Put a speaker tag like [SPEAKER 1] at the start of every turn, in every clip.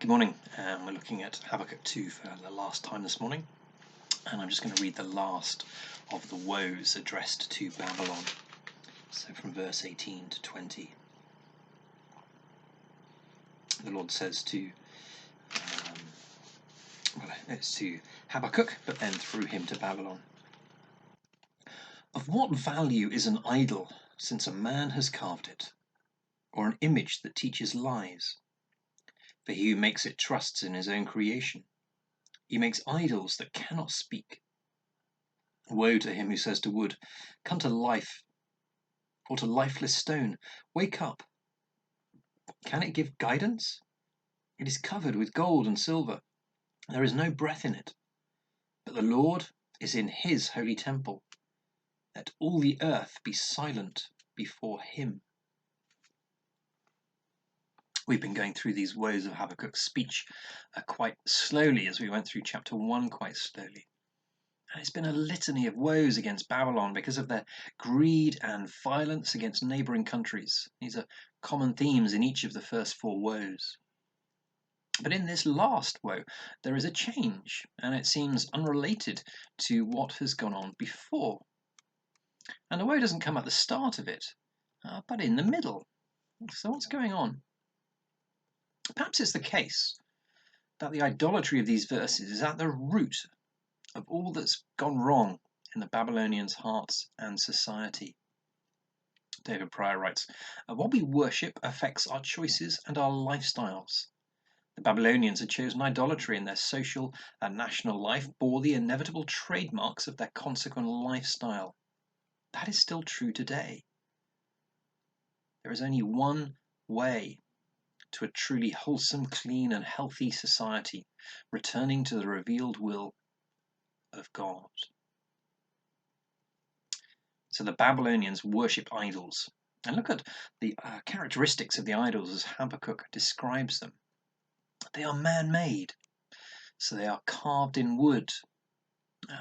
[SPEAKER 1] Good morning. We're looking at Habakkuk 2 for the last time this morning, and I'm just going to read the last of the woes addressed to Babylon. So from verse 18 to 20, the Lord says it's to Habakkuk, but then through him to Babylon. Of what value is an idol, since a man has carved it, or an image that teaches lies? For he who makes it trusts in his own creation. He makes idols that cannot speak. Woe to him who says to wood, "Come to life," or to lifeless stone, "Wake up." Can it give guidance? It is covered with gold and silver. There is no breath in it. But the Lord is in his holy temple. Let all the earth be silent before him. We've been going through these woes of Habakkuk's speech quite slowly, as we went through chapter 1 quite slowly. And it's been a litany of woes against Babylon because of their greed and violence against neighbouring countries. These are common themes in each of the first four woes. But in this last woe, there is a change, and it seems unrelated to what has gone on before. And the woe doesn't come at the start of it, but in the middle. So what's going on? Perhaps it's the case that the idolatry of these verses is at the root of all that's gone wrong in the Babylonians' hearts and society. David Pryor writes, "What we worship affects our choices and our lifestyles. The Babylonians had chosen idolatry, and their social and national life bore the inevitable trademarks of their consequent lifestyle. That is still true today. There is only one way to a truly wholesome, clean, and healthy society, returning to the revealed will of God." So the Babylonians worship idols. And look at the characteristics of the idols as Habakkuk describes them. They are man-made, so they are carved in wood.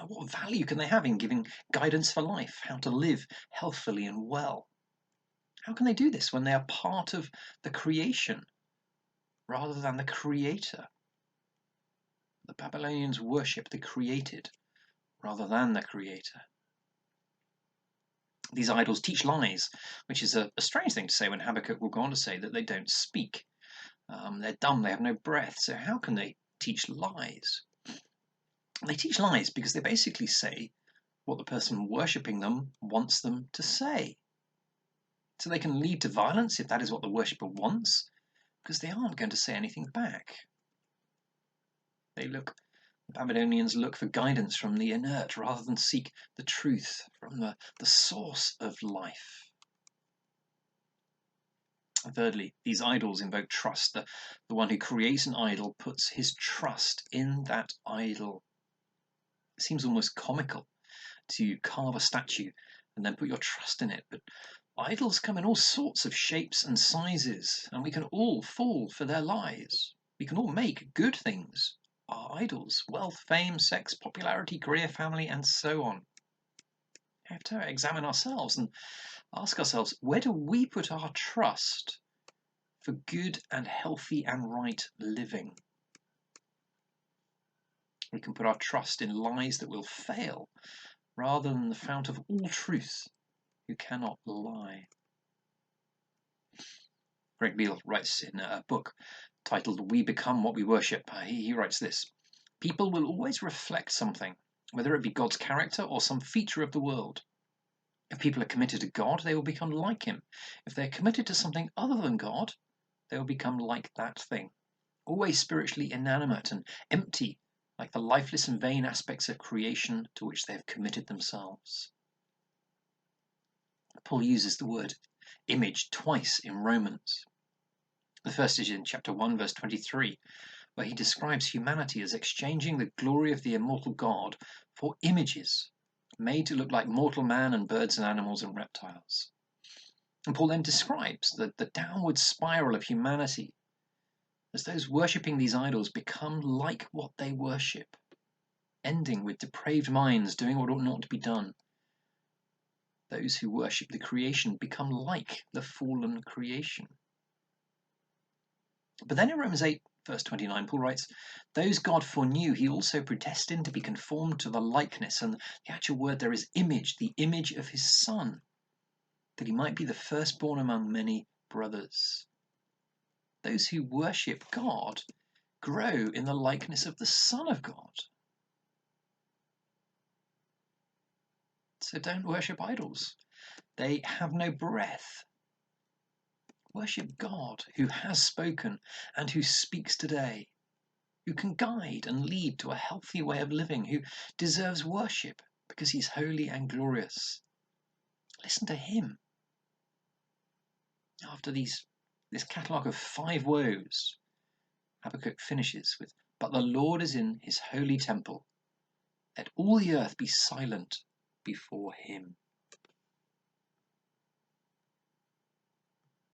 [SPEAKER 1] What value can they have in giving guidance for life, how to live healthily and well? How can they do this when they are part of the creation rather than the creator? The Babylonians worship the created rather than the creator. These idols teach lies, which is a strange thing to say when Habakkuk will go on to say that they don't speak. They're dumb, they have no breath, so how can they teach lies? They teach lies because they basically say what the person worshipping them wants them to say. So they can lead to violence if that is what the worshipper wants, because they aren't going to say anything back. The Babylonians look for guidance from the inert rather than seek the truth from the source of life. Thirdly, these idols invoke trust. The one who creates an idol puts his trust in that idol. It seems almost comical to carve a statue and then put your trust in it, but idols come in all sorts of shapes and sizes, and we can all fall for their lies. We can all make good things our idols: wealth, fame, sex, popularity, career, family, and so on. We have to examine ourselves and ask ourselves, where do we put our trust for good and healthy and right living? We can put our trust in lies that will fail rather than the fount of all truth, who cannot lie. Greg Beale writes in a book titled "We Become What We Worship." He writes this: "People will always reflect something, whether it be God's character or some feature of the world. If people are committed to God, they will become like him. If they are committed to something other than God, they will become like that thing, always spiritually inanimate and empty, like the lifeless and vain aspects of creation to which they have committed themselves." Paul uses the word image twice in Romans. The first is in chapter 1, verse 23, where he describes humanity as exchanging the glory of the immortal God for images made to look like mortal man and birds and animals and reptiles. And Paul then describes the downward spiral of humanity as those worshipping these idols become like what they worship, ending with depraved minds doing what ought not to be done. Those who worship the creation become like the fallen creation. But then in Romans 8, Verse 29, Paul writes, those God foreknew, he also predestined to be conformed to the likeness, and the actual word there is image, the image of his Son, that he might be the firstborn among many brothers. Those who worship God grow in the likeness of the Son of God. So don't worship idols. They have no breath. Worship God, who has spoken and who speaks today, who can guide and lead to a healthy way of living, who deserves worship because he's holy and glorious. Listen to him. After this catalogue of 5 woes, Habakkuk finishes with, but the Lord is in his holy temple. Let all the earth be silent before him.